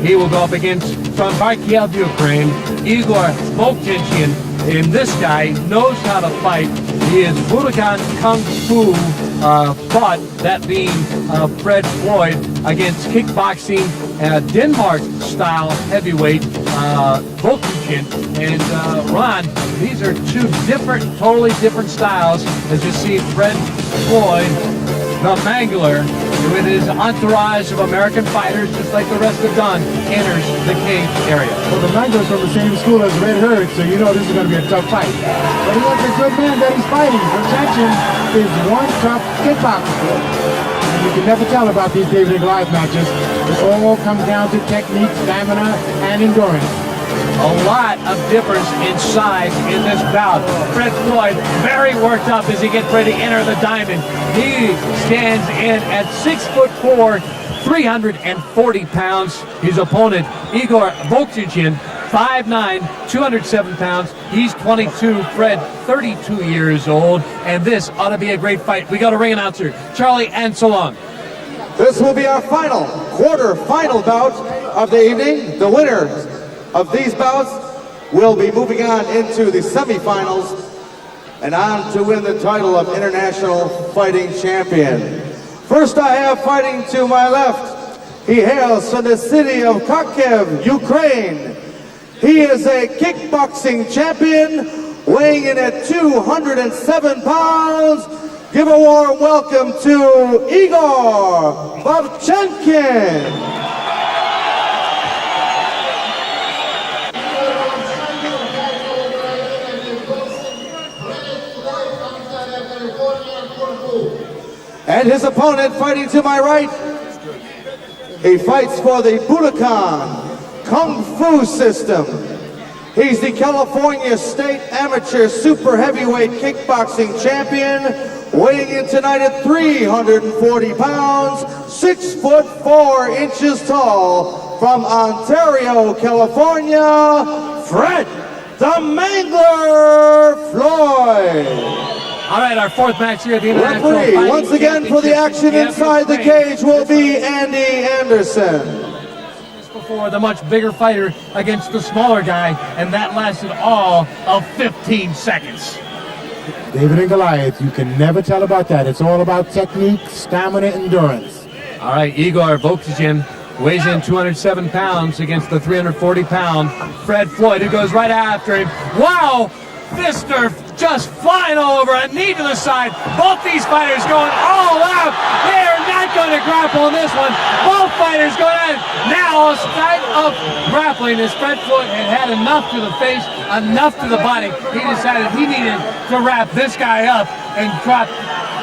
He will go up against, from Kharkiv, Ukraine, Igor Volchichin. And this guy knows how to fight. He is Budokan Kung Fu fought, that being Fred Floyd, against kickboxing, Denmark-style heavyweight Volchichin. And Ron, these are two different, totally different styles. As you see, Fred Floyd, the Mangler, with his entourage of American fighters, just like the rest of Dunn, enters the cage area. Well, the Mangler's from the same school as Red Herd, so you know this is going to be a tough fight. But he has a good man that he's fighting. Protection is one tough kickboxer. And you can never tell about these David and Goliath matches. It all comes down to technique, stamina, and endurance. A lot of difference in size in this bout. Fred Floyd very worked up as he gets ready to enter the diamond. He stands in at 6'4", 340 pounds. His opponent, Igor Volchichin, 5'9", 207 pounds. He's 22, Fred 32 years old, and this ought to be a great fight. We got a ring announcer, Charlie Anselon. This will be our final, quarter-final bout of the evening. The winner of these bouts will be moving on into the semifinals and on to win the title of International Fighting Champion. First I have fighting to my left. He hails from the city of Kharkiv, Ukraine. He is a kickboxing champion, weighing in at 207 pounds. Give a warm welcome to Igor Volchichin. And his opponent fighting to my right, he fights for the Budokan Kung Fu system. He's the California State Amateur Super Heavyweight Kickboxing Champion, weighing in tonight at 340 pounds, 6'4" tall, from Ontario, California, Fred the Mangler Floyd. All right, our fourth match here at the International Referee, Fighting once again for the action inside the cage, will be Andy Anderson. Before, the much bigger fighter against the smaller guy, and that lasted all of 15 seconds. David and Goliath, you can never tell about that. It's all about technique, stamina, endurance. All right, Igor Volchichin weighs in 207 pounds against the 340-pound Fred Floyd, who goes right after him. Wow! Fister just flying all over, a knee to the side. Both these fighters going all out. They are not going to grapple in this one. Both fighters going at it. Now a start of grappling as Fred Floyd had enough to the face, enough to the body. He decided he needed to wrap this guy up and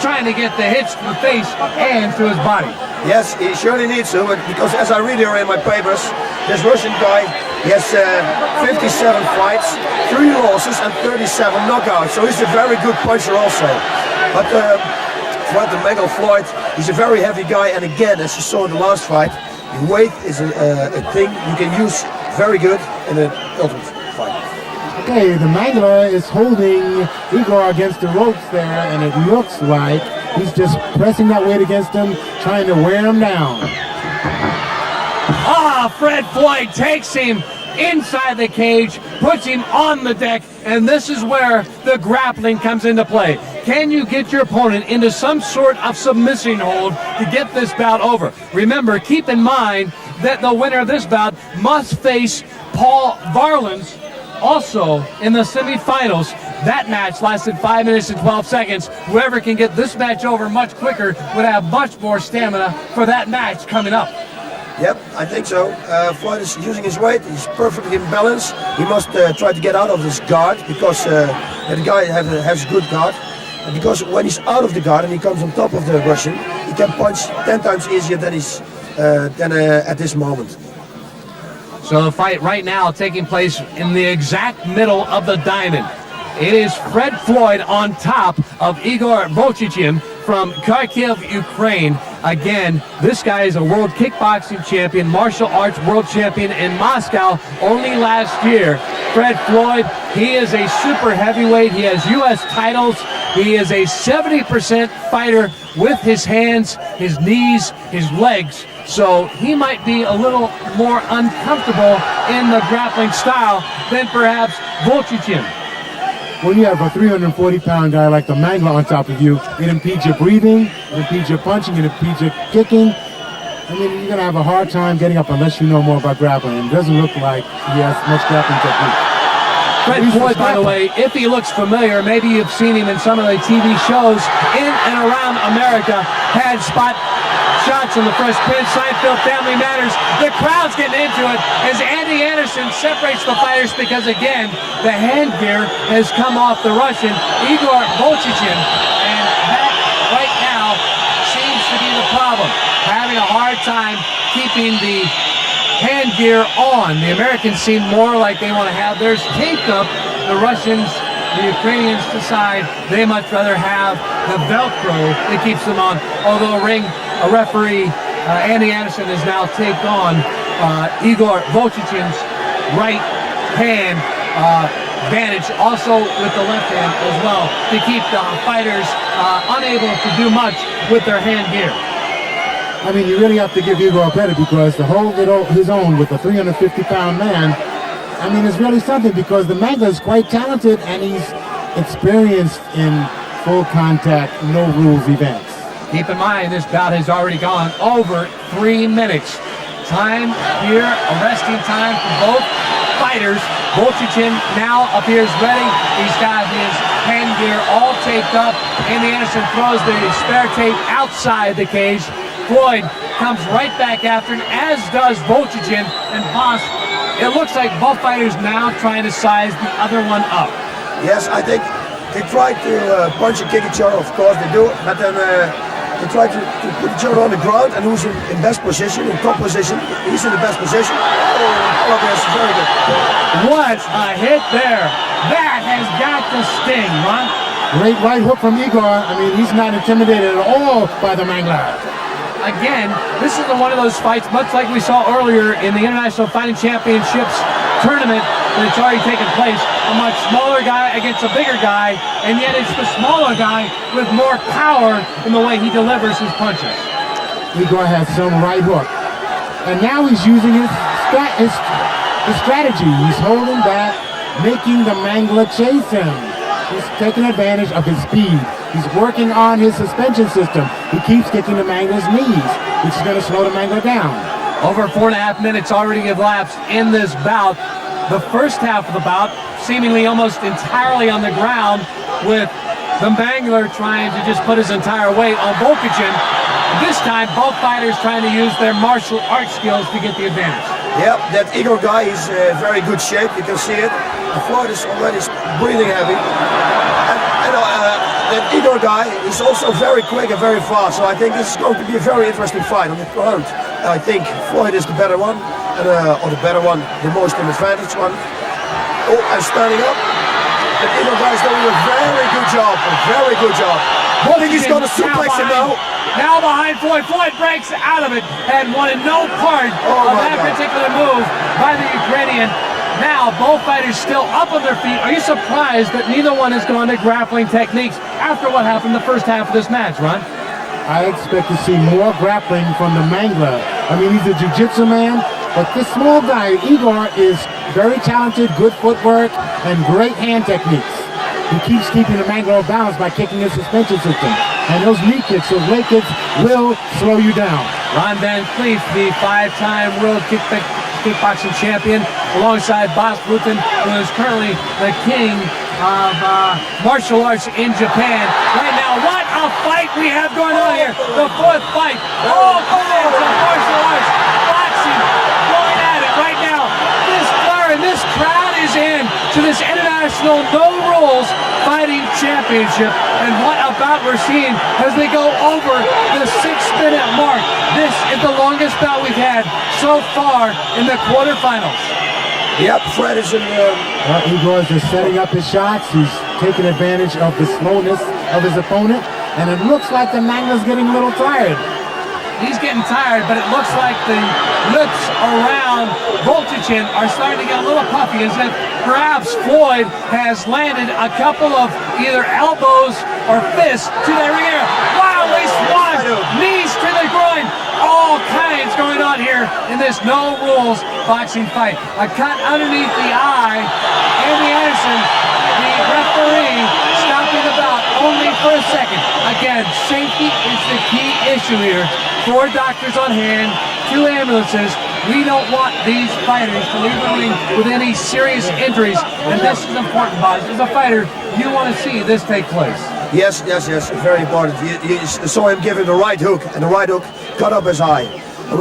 trying to get the hits to the face and to his body. Yes, he surely needs to, because as I read here in my papers, this Russian guy, he has 57 fights, 3 losses and 37 knockouts, so he's a very good puncher also. But Fred the Mangler Floyd, he's a very heavy guy, and again, as you saw in the last fight, weight is a thing you can use very good in an ultimate fight. Okay, the Mangler is holding Igor against the ropes there, and it looks like he's just pressing that weight against him, trying to wear him down. Fred Floyd takes him inside the cage, puts him on the deck, and this is where the grappling comes into play. Can you get your opponent into some sort of submission hold to get this bout over? Remember, keep in mind that the winner of this bout must face Paul Varlins also in the semifinals. That match lasted 5 minutes and 12 seconds. Whoever can get this match over much quicker would have much more stamina for that match coming up. Yep, I think so. Floyd is using his weight. He's perfectly in balance. He must try to get out of his guard, because the guy has good guard. And because when he's out of the guard and he comes on top of the Russian, he can punch 10 times easier than at this moment. So the fight right now taking place in the exact middle of the diamond. It is Fred Floyd on top of Igor Volchichin from Kharkiv, Ukraine. Again, this guy is a world kickboxing champion, martial arts world champion in Moscow only last year. Fred Floyd, he is a super heavyweight. He has U.S. titles. He is a 70% fighter with his hands, his knees, his legs. So he might be a little more uncomfortable in the grappling style than perhaps Volchichin. When you have a 340-pound guy like the Mangler on top of you, it impedes your breathing, it impedes your punching, it impedes your kicking. I mean, you're going to have a hard time getting up unless you know more about grappling. It doesn't look like he has much grappling technique. Fred Floyd, by the way, if he looks familiar, maybe you've seen him in some of the TV shows in and around America, had spot shots in the Fresh Prince, Seinfeld, Family Matters. The crowd's getting into it as Andy Anderson separates the fighters because, again, the hand gear has come off the Russian, Igor Volchichin, and that right now seems to be the problem. Having a hard time keeping the hand gear on. The Americans seem more like they want to have theirs taped up. The Russians, the Ukrainians decide they much rather have the Velcro that keeps them on. Although a referee, Andy Anderson, has now taped on Igor Volchichin's right hand bandage, also with the left hand as well, to keep the fighters unable to do much with their hand gear. I mean, you really have to give Igor credit because to hold it his own with a 350-pound man, I mean, it's really something because the Mangler is quite talented and he's experienced in full contact, no rules events. Keep in mind, this bout has already gone over 3 minutes. Time here, a resting time for both fighters. Volchichin now appears ready. He's got his hand gear all taped up. Andy Anderson throws the spare tape outside the cage. Floyd comes right back after him, as does Volchichin and Boss. It looks like both fighters now trying to size the other one up. Yes, I think they try to punch and kick each other, of course they do, but then they try to put each other on the ground, and who's in best position, in top position, he's in the best position. Oh, yes, very good. What a hit there. That has got to sting, Ron. Great right hook from Igor. I mean, he's not intimidated at all by the Mangler. Again, this is one of those fights, much like we saw earlier in the International Fighting Championships tournament that's already taken place. A much smaller guy against a bigger guy, and yet it's the smaller guy with more power in the way he delivers his punches. Igor has some right hook. And now he's using his strategy. He's holding back, making the Mangler chase him. He's taking advantage of his speed. He's working on his suspension system. He keeps kicking the Mangler's knees, which is going to slow the Mangler down. Over 4.5 minutes already elapsed in this bout. The first half of the bout seemingly almost entirely on the ground, with the Mangler trying to just put his entire weight on Volchichin. This time, both fighters trying to use their martial arts skills to get the advantage. Yeah, that Igor guy is very good shape. You can see it. The Floyd is already breathing heavy. And that Igor guy is also very quick and very fast. So I think this is going to be a very interesting fight on the ground. I think Floyd is the better one, or the better one, the most advantage one. Oh, and standing up. The Igor guy is doing a very good job. A very good job. I think he's going to suplex him now. Now behind Floyd. Floyd breaks out of it and wanted no part of that particular move by the Ukrainian. Now both fighters still up on their feet. Are you surprised that neither one has gone to grappling techniques after what happened the first half of this match, Ron? I expect to see more grappling from the Mangler. I mean, he's a jiu-jitsu man, but this small guy, Igor, is very talented, good footwork, and great hand techniques. He keeps keeping the Mangler balanced by kicking his suspension system. And those knee kicks, those leg kicks, will slow you down. Ron Van Cleef, the 5-time world kickboxing champion, alongside Bas Rutten, who is currently the king of martial arts in Japan. Right now, what a fight we have going on here. The fourth fight. All kinds of martial arts, boxing, going at it right now. This flare and this crowd is in to this international no rules fighting championship. And what about we're seeing as they go over the 6-minute mark. This is the longest bout we've had so far in the quarterfinals. Yep, Fred is in Igor is just setting up his shots. He's taking advantage of the slowness of his opponent. And it looks like the Mangler's getting a little tired. he's getting tired, but it looks like the lips around Voltichin are starting to get a little puffy, as if perhaps Floyd has landed a couple of either elbows or fists to the ring area. Wow, they swung, knees to the groin. All kinds going on here in this no rules boxing fight. A cut underneath the eye. Andy Anderson, the referee, stopping the bout only for a second. Again, safety is the key issue here. 4 doctors on hand, 2 ambulances. We don't want these fighters to leave the ring with any serious injuries, and this is important, Boz. As a fighter, you want to see this take place. Yes, very important. You saw him give him the right hook, and the right hook cut up his eye. And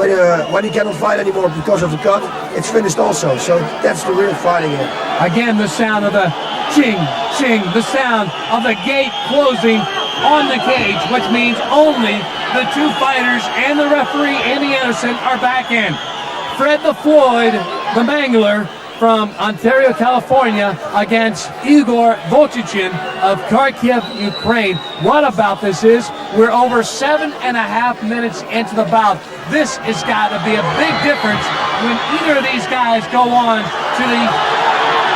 when he cannot fight anymore because of the cut, it's finished also. So that's the real fighting here. Again, the sound of the ching, ching, the sound of the gate closing on the cage, which means only the 2 fighters and the referee, Andy Anderson, are back in. Fred the Floyd, the Mangler, from Ontario, California, against Igor Voltichin of Kharkiv, Ukraine. What about this is, we're over 7.5 minutes into the bout. This has got to be a big difference when either of these guys go on to the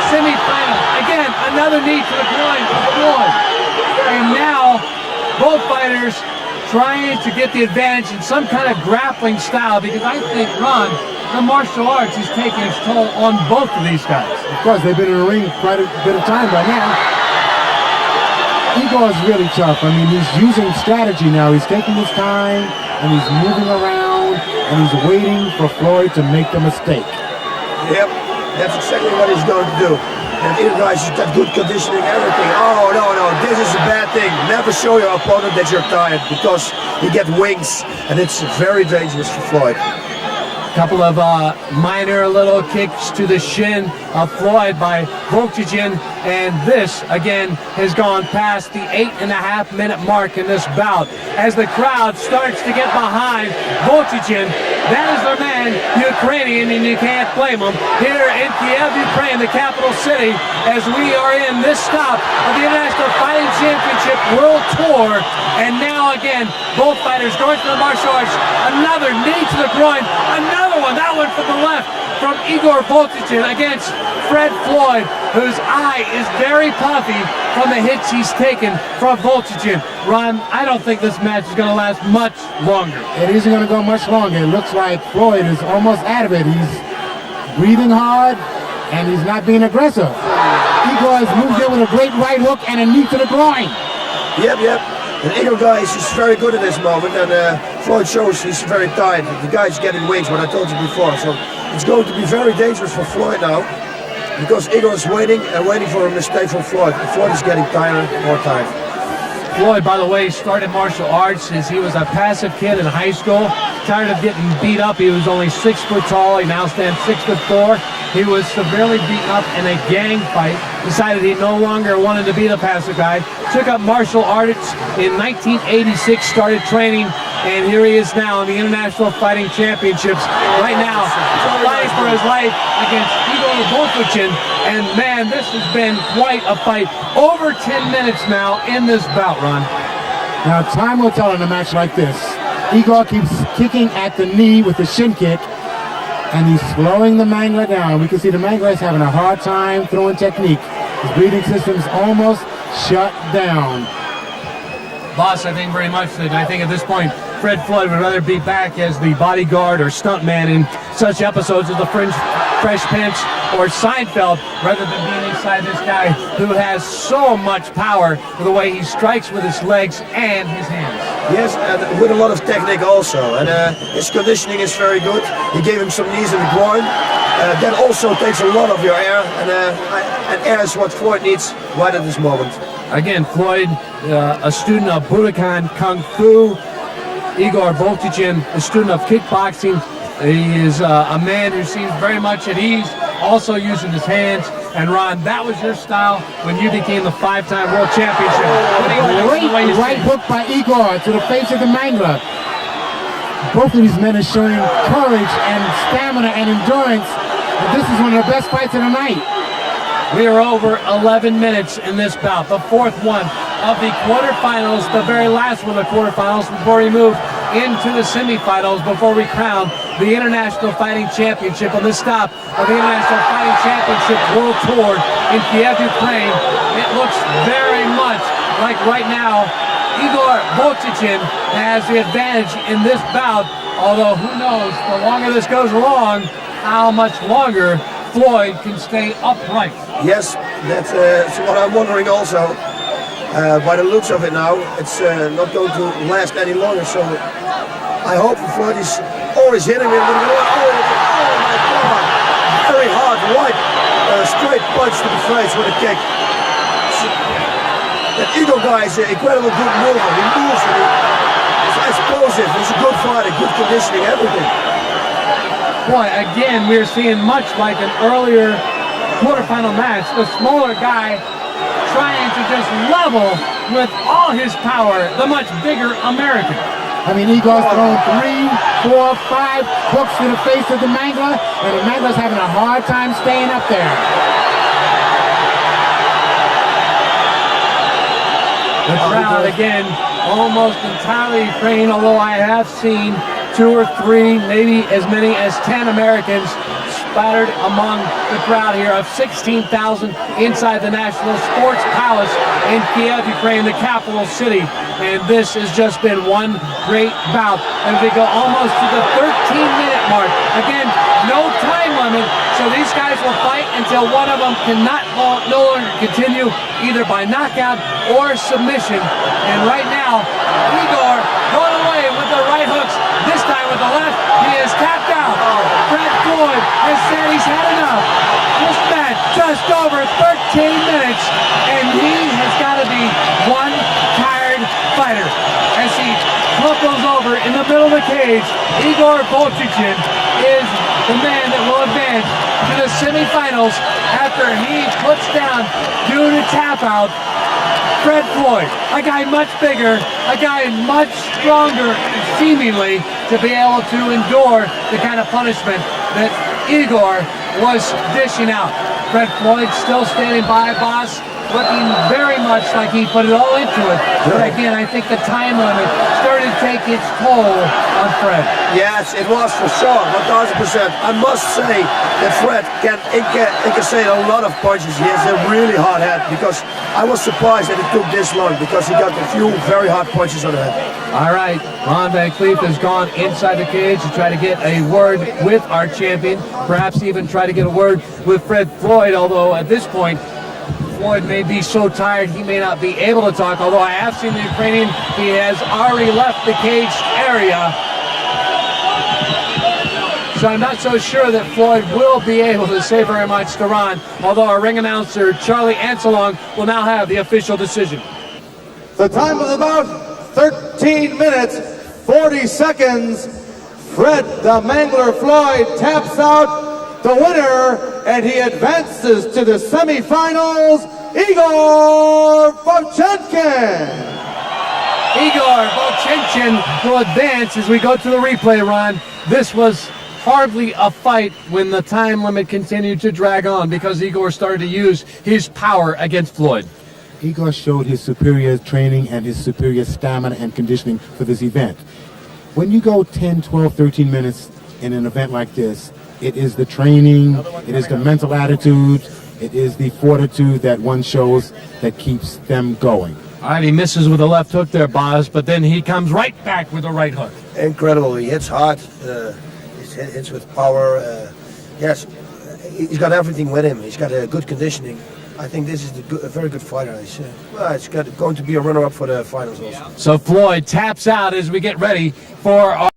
semifinal. Again, another knee to the groin for Floyd. And now, both fighters trying to get the advantage in some kind of grappling style, because I think, Ron, the martial arts is taking its toll on both of these guys. Of course, they've been in the ring quite a bit of time by now. Igor is really tough. I mean, he's using strategy now. He's taking his time, and he's moving around, and he's waiting for Floyd to make the mistake. Yep, that's exactly what he's going to do. And either guys has got good conditioning, everything. Oh, no, this is a bad thing. Never show your opponent that you're tired, because you get wings, and it's very dangerous for Floyd. Couple of minor little kicks to the shin of Floyd by Voltichin, and this again has gone past the 8.5 minute mark in this bout. As the crowd starts to get behind Voltichin, that is their man, Ukrainian, and you can't blame him. Here in Kiev, Ukraine, the capital city, as we are in this stop of the International Fighting Championship World Tour, and now again, both fighters going to the martial arts. Another knee to the groin, another one, that one from the left, from Igor Voltichin against Fred Floyd, whose eye is very puffy from the hits he's taken from Voltichin. Ron, I don't think this match is going to last much longer. It isn't going to go much longer. It looks like Floyd is almost out of it. He's breathing hard, and he's not being aggressive. Igor has moved in with a great right hook and a knee to the groin. Yep. And Igor guy is very good at this moment, and Floyd shows he's very tired. The guy's getting wings, what I told you before. So it's going to be very dangerous for Floyd now, because Igor is waiting for a mistake from Floyd. And Floyd is getting tired, more tired. Floyd, by the way, started martial arts as he was a passive kid in high school. Tired of getting beat up. He was only 6 foot tall. He now stands 6'4". He was severely beaten up in a gang fight. Decided he no longer wanted to be the passive guy. Took up martial arts in 1986. Started training, and here he is now in the International Fighting Championships. Right now, fighting for his life against Igor Voltichin. And man, this has been quite a fight. Over 10 minutes now in this bout, Ron. Now, time will tell in a match like this. Igor keeps kicking at the knee with the shin kick, and he's slowing the Mangler down. We can see the Mangler is having a hard time throwing technique. His breathing system's almost shut down. Boss, I think very much that I think at this point, Fred Floyd would rather be back as the bodyguard or stuntman in such episodes as the Fresh Prince or Seinfeld, rather than being inside this guy who has so much power with the way he strikes with his legs and his hands. Yes, and with a lot of technique also, and his conditioning is very good. He gave him some knees in the groin. That also takes a lot of your air, and air is what Floyd needs right at this moment. Again, Floyd, a student of Budokan Kung Fu. Igor Voltichin, a student of kickboxing. He is a man who seems very much at ease, also using his hands. And Ron, that was your style when you became the 5-time world championship. Great right hook by Igor to the face of the Mangler. Both of these men are showing courage and stamina and endurance. And this is one of the best fights of the night. We are over 11 minutes in this bout, the 4th one of the quarterfinals, the very last one of the quarterfinals before we move into the semifinals before we crown the International Fighting Championship on this stop of the International Fighting Championship World Tour in Kiev, Ukraine. It looks very much like right now Igor Volchichin has the advantage in this bout, although who knows, the longer this goes along, how much longer Floyd can stay upright. Yes, that's what I'm wondering also. By the looks of it now, it's not going to last any longer, so I hope Floyd is always hitting him with the oh my God! Very hard, right, straight punch to the face with a kick. That Igor guy is an incredible good mover. He moves and he's explosive. He's a good fighter, good conditioning, everything. Boy, again, we're seeing much like an earlier quarterfinal match. The smaller guy trying to just level with all his power the much bigger American. I mean, Igor's thrown 3, 4, 5 hooks to the face of the Mangler, and the Mangler's having a hard time staying up there. The crowd, again, almost entirely Ukraine, although I have seen 2 or 3, maybe as many as 10 Americans spattered among the crowd here of 16,000 inside the National Sports Palace in Kiev, Ukraine, the capital city. And this has just been one great bout. And we go almost to the 13-minute mark. Again, no time limit, so these guys will fight until one of them cannot no longer continue, either by knockout or submission. And right now, Igor going away with the right hooks, this time with the left. He is tapped out. Fred Floyd has said he's had enough. This match just over 13 minutes, and he has got to be one tired fighter. As he topples over in the middle of the cage, Igor Volchichin is the man that will advance to the semifinals after he puts down, due to tap out, Fred Floyd, a guy much bigger, a guy much stronger, seemingly, to be able to endure the kind of punishment that Igor was dishing out. Fred Floyd still standing by, boss, looking very much like he put it all into it. But again, I think the time limit started to take its toll on Fred. Yes, it was for sure, 1,000%. I must say that Fred can incassate a lot of punches. He has a really hard head, because I was surprised that it took this long, because he got a few very hard punches on the head. All right, Ron Van Cleef has gone inside the cage to try to get a word with our champion, perhaps even try to get a word with Fred Floyd, although at this point, Floyd may be so tired he may not be able to talk, although I have seen the Ukrainian, he has already left the cage area. So I'm not so sure that Floyd will be able to say very much to Ron, although our ring announcer, Charlie Anselong, will now have the official decision. The time of the bout, 13 minutes, 40 seconds. Fred the Mangler Floyd taps out the winner, and he advances to the semifinals, Igor Volchichin. Igor Volchichin will advance as we go to the replay, Ron. This was hardly a fight when the time limit continued to drag on, because Igor started to use his power against Floyd. Igor showed his superior training and his superior stamina and conditioning for this event. When you go 10, 12, 13 minutes in an event like this, it is the training, it is the mental attitude, it is the fortitude that one shows that keeps them going. All right, he misses with a left hook there, Boz, but then he comes right back with a right hook. Incredible. He hits hard. He hits with power. Yes, he's got everything with him. He's got a good conditioning. I think this is a very good fighter. He's going to be a runner-up for the finals also. So Floyd taps out as we get ready for our